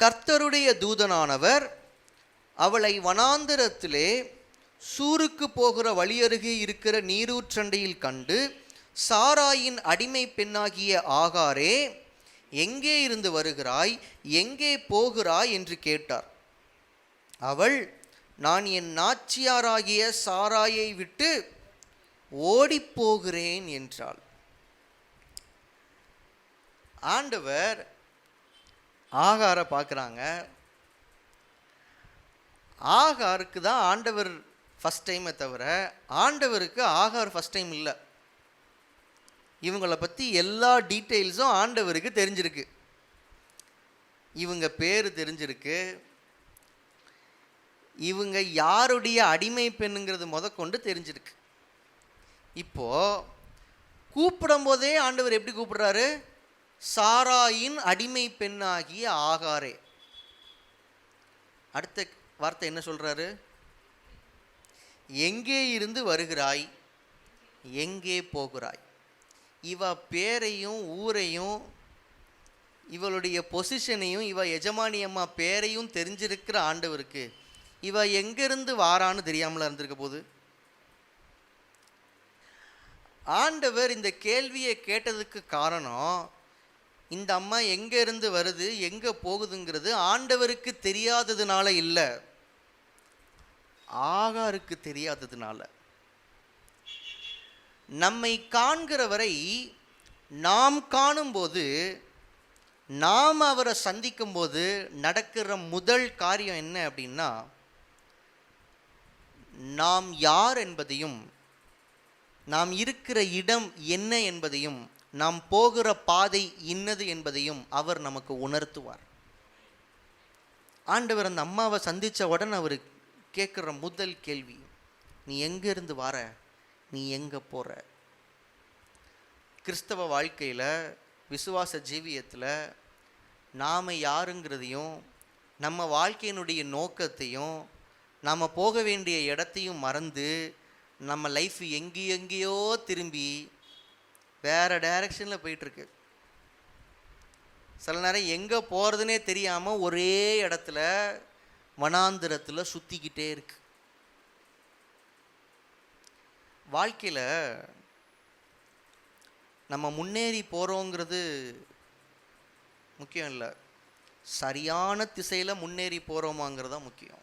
கர்த்தருடைய தூதனானவர் அவளை வனாந்தரத்திலே சூருக்கு போகிற வழியருகே இருக்கிற நீரூற்றண்டையில் கண்டு, சாராயின் அடிமை பெண்ணாகிய ஆகாரே, எங்கே இருந்து வருகிறாய், எங்கே போகிறாய் என்று கேட்டார். அவள், நான் என் நாச்சியாராகிய சாராயை விட்டு ஓடிப்போகிறேன் என்றாள். ஆண்டவர் ஆகாரை பார்க்குறாங்க. ஆகாருக்கு தான் ஆண்டவர் ஃபஸ்ட் டைமை தவிர ஆண்டவருக்கு ஆகார் ஃபஸ்ட் டைம் இல்லை. இவங்களை பற்றி எல்லா டீட்டெயில்ஸும் ஆண்டவருக்கு தெரிஞ்சிருக்கு. இவங்க பேர் தெரிஞ்சிருக்கு, இவங்க யாருடைய அடிமை பெண்ணுங்கிறது முதற்கொண்டு தெரிஞ்சிருக்கு. இப்போது கூப்பிடும் போதே ஆண்டவர் எப்படி கூப்பிடுறாரு? சாராயின் அடிமை பெண்ணாகிய ஆகாரே. அடுத்த வார்த்தை என்ன சொல்கிறாரு? எங்கே இருந்து வருகிறாய், எங்கே போகிறாய். இவ பேரையும் ஊரையும் இவளுடைய பொசிஷனையும் இவ எஜமானி அம்மா பேரையும் தெரிஞ்சிருக்கிற ஆண்டவருக்கு இவ எங்கேருந்து வாரான்னு தெரியாமல இருந்திருக்க போது. ஆண்டவர் இந்த கேள்வியை கேட்டதுக்கு காரணம், இந்த அம்மா எங்கே இருந்து வருது எங்கே போகுதுங்கிறது ஆண்டவருக்கு தெரியாததுனால இல்லை, ஆகாருக்கு தெரியாததுனால. நம்மை காண்கிற வரை நாம் காணும்போது, நாம் அவரை சந்திக்கும் போது நடக்கிற முதல் காரியம் என்ன அப்படின்னா, நாம் யார் என்பதையும், நாம் இருக்கிற இடம் என்ன என்பதையும், நாம் போகிற பாதை இன்னது என்பதையும் அவர் நமக்கு உணர்த்துவார். ஆண்டவர் அந்த அம்மாவை சந்தித்த உடனே அவர் கேட்குற முதல் கேள்வி, நீ எங்கேருந்து வர, நீ எங்கே போகிற. கிறிஸ்தவ வாழ்க்கையில், விசுவாச ஜீவியத்தில் நாம் யாருங்கிறதையும், நம்ம வாழ்க்கையினுடைய நோக்கத்தையும், நாம் போக வேண்டிய இடத்தையும் மறந்து நம்ம லைஃப் எங்கேயோ திரும்பி வேறு டைரக்ஷனில் போயிட்டுருக்கு. சில நேரம் எங்கே போகிறதுனே தெரியாமல் ஒரே இடத்துல வனாந்திரத்தில் சுற்றிக்கிட்டே இருக்கு. வாழ்க்கையில் நம்ம முன்னேறி போகிறோங்கிறது முக்கியம் இல்லை, சரியான திசையில் முன்னேறி போகிறோமாங்கிறது தான் முக்கியம்.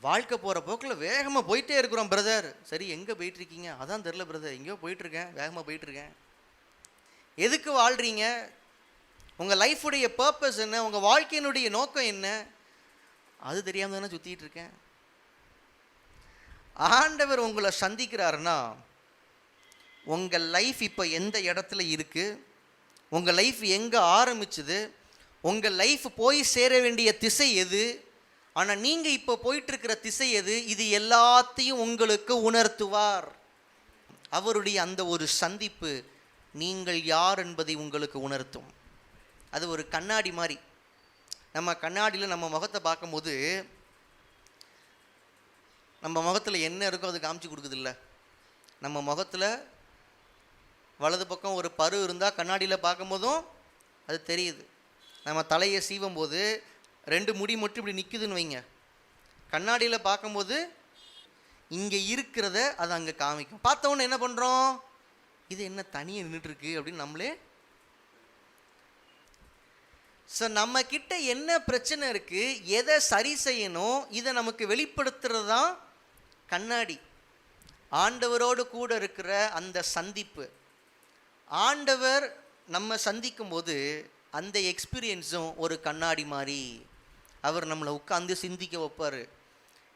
வாழ்க்கை போகிற போக்கில் வேகமாக போயிட்டே இருக்கிறோம் பிரதர். சரி, எங்கே போயிட்டுருக்கீங்க? அதான் தெரில பிரதர், எங்கேயோ போயிட்டுருக்கேன், வேகமாக போயிட்டுருக்கேன். எதுக்கு வாழ்கிறீங்க? உங்கள் லைஃபுடைய பர்பஸ் என்ன, உங்கள் வாழ்க்கையினுடைய நோக்கம் என்ன, அது தெரியாமல் தானே சுற்றிட்டு இருக்கேன். ஆண்டவர் உங்களை சந்திக்கிறாருன்னா, உங்கள் லைஃப் இப்போ எந்த இடத்துல இருக்குது, உங்கள் லைஃப் எங்கே ஆரம்பிச்சுது, உங்கள் லைஃப் போய் சேர வேண்டிய திசை எது, ஆனால் நீங்கள் இப்போ போயிட்டுருக்கிற திசை எது, இது எல்லாத்தையும் உங்களுக்கு உணர்த்துவார். அவருடைய அந்த ஒரு சந்திப்பு நீங்கள் யார் என்பதை உங்களுக்கு உணர்த்தும். அது ஒரு கண்ணாடி மாதிரி. நம்ம கண்ணாடியில் நம்ம முகத்தை பார்க்கும்போது நம்ம முகத்தில் என்ன இருக்கோ அது காமிச்சு கொடுக்குதில்ல. நம்ம முகத்தில் வலது பக்கம் ஒரு பரு இருந்தால் கண்ணாடியில் பார்க்கும்போதும் அது தெரியுது. நம்ம தலையை சீவும் போது 2 முடி மட்டும் இப்படி நிற்குதுன்னு வைங்க, கண்ணாடியில் பார்க்கும்போது இங்கே இருக்கிறத அது அங்கே காமிக்கும். பார்த்தவொன்னே என்ன பண்ணுறோம், இது என்ன தனியாக நின்றுட்டுருக்கு அப்படின்னு நம்மளே. ஸோ நம்மக்கிட்ட என்ன பிரச்சனை இருக்குது, எதை சரி செய்யணும், இதை நமக்கு வெளிப்படுத்துறது தான் கண்ணாடி. ஆண்டவரோடு கூட இருக்கிற அந்த சந்திப்பு, ஆண்டவர் நம்ம சந்திக்கும்போது அந்த எக்ஸ்பீரியன்ஸும் ஒரு கண்ணாடி மாதிரி. அவர் நம்மளை உட்காந்து சிந்திக்க வைப்பார்.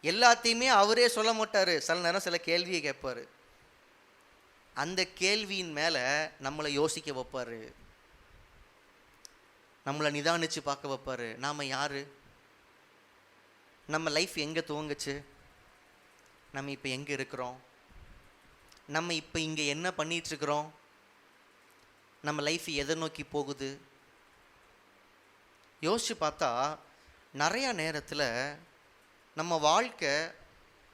எல்லாத்தையுமே அவரே சொல்ல மாட்டார், சில நேரம் சில கேள்வியை கேட்பார். அந்த கேள்வியின் மேலே நம்மளை யோசிக்க வைப்பார், நம்மளை நிதானித்து பார்க்க வைப்பார். நாம் யார், நம்ம லைஃப் எங்கே துவங்குச்சு, நம்ம இப்போ எங்கே இருக்கிறோம், நம்ம இப்போ இங்கே என்ன பண்ணிகிட்ருக்கிறோம், நம்ம லைஃப் எதை நோக்கி போகுது. யோசித்து பார்த்தா நிறையா நேரத்தில் நம்ம வாழ்க்கை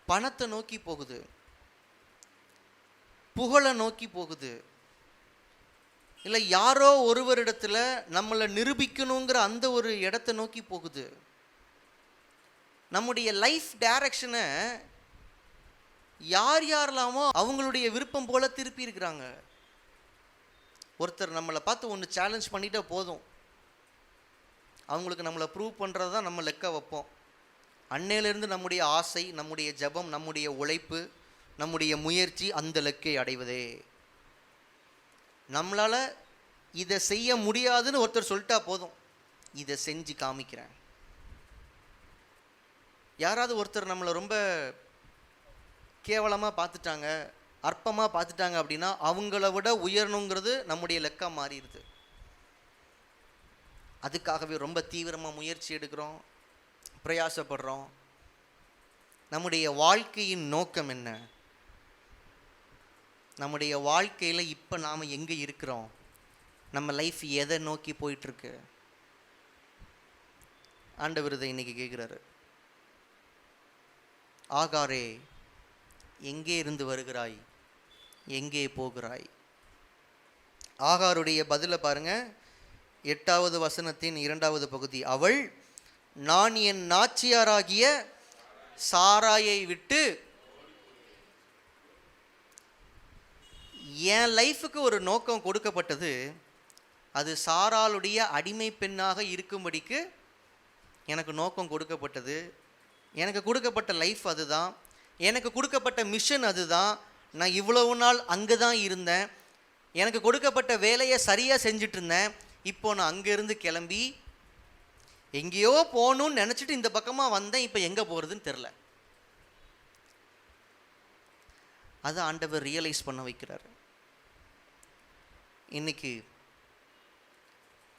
பணத்தை நோக்கி போகுது, புகழை நோக்கி போகுது, இல்லை யாரோ ஒருவரிடத்துல நம்மளை நிரூபிக்கணுங்கிற அந்த ஒரு இடத்தை நோக்கி போகுது. நம்முடைய லைஃப் டைரக்ஷனை யார் யாரெல்லாமோ அவங்களுடைய விருப்பம் போல திருப்பி இருக்கிறாங்க. ஒருத்தர் நம்மளை பார்த்து ஒன்று சேலஞ்ச் பண்ணிட்டா போதும், அவங்களுக்கு நம்மளை ப்ரூவ் பண்ணுறது தான் நம்ம லெக்க வைப்போம். அன்னையிலேருந்து நம்முடைய ஆசை, நம்முடைய ஜெபம், நம்முடைய உழைப்பு, நம்முடைய முயற்சி அந்த லெக்கை அடைவதே. நம்மளால் இதை செய்ய முடியாதுன்னு ஒருத்தர் சொல்லிட்டா போதும், இதை செஞ்சு காமிக்கிறேன். யாராவது ஒருத்தர் நம்மளை ரொம்ப கேவலமாக பார்த்துட்டாங்க, அற்பமாக பார்த்துட்டாங்க அப்படின்னா அவங்கள விட உயரணுங்கிறது நம்முடைய லெக்கா மாறிடுது. அதுக்காகவே ரொம்ப தீவிரமாக முயற்சி எடுக்கிறோம், பிரயாசப்படுறோம். நம்முடைய வாழ்க்கையின் நோக்கம் என்ன? நம்முடைய வாழ்க்கையில் இப்போ நாம் எங்கே இருக்கிறோம்? நம்ம லைஃப் எதை நோக்கி போயிட்டுருக்கு? ஆண்டவர் இதை இன்னைக்கு கேட்குறாரு. ஆகாரே, எங்கே இருந்து வருகிறாய், எங்கே போகிறாய்? ஆகாருடைய பதிலை பாருங்க, 8வது வசனத்தின் 2வது பகுதி. அவள், நான் என் நாச்சியாராகிய சாராயை விட்டு, என் லைஃபுக்கு ஒரு நோக்கம் கொடுக்கப்பட்டது, அது சாராளுடைய அடிமை பெண்ணாக இருக்கும்படிக்கு எனக்கு நோக்கம் கொடுக்கப்பட்டது. எனக்கு கொடுக்கப்பட்ட லைஃப் அதுதான், எனக்கு கொடுக்கப்பட்ட மிஷன் அதுதான். நான் இவ்வளவு நாள் அங்கே தான் இருந்தேன், எனக்கு கொடுக்கப்பட்ட வேலையை சரியாக செஞ்சுட்டு இருந்தேன். இப்போ நான் அங்கேருந்து கிளம்பி எங்கேயோ போகணுன்னு நினச்சிட்டு இந்த பக்கமாக வந்தேன், இப்போ எங்கே போகிறதுன்னு தெரில. அதை ஆண்டவர் ரியலைஸ் பண்ண வைக்கிறார். இன்னைக்கு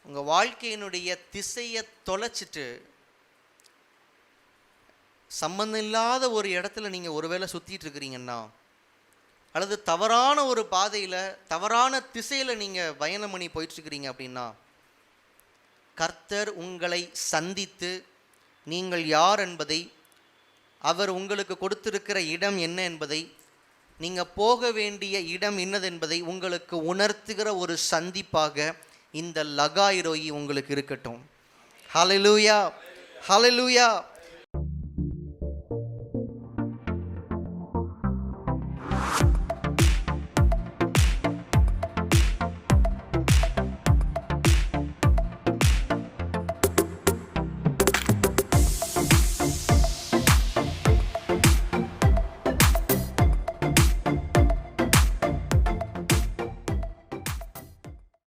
உங்கள் வாழ்க்கையினுடைய திசையை தொலைச்சிட்டு சம்பந்தம் இல்லாத ஒரு இடத்துல நீங்கள் ஒருவேளை சுற்றிட்டு இருக்கிறீங்கன்னா, அல்லது தவறான ஒரு பாதையில் தவறான திசையில் நீங்கள் பயணம் பண்ணி போயிட்டுருக்கிறீங்க அப்படின்னா, கர்த்தர் உங்களை சந்தித்து நீங்கள் யார் என்பதை, அவர் உங்களுக்கு கொடுத்திருக்கிற இடம் என்ன என்பதை, நீங்கள் போக வேண்டிய இடம் என்னது என்பதை உங்களுக்கு உணர்த்துகிற ஒரு சந்திப்பாக இந்த லகாய் ரோயி உங்களுக்கு இருக்கட்டும். ஹல்லேலூயா, ஹல்லேலூயா.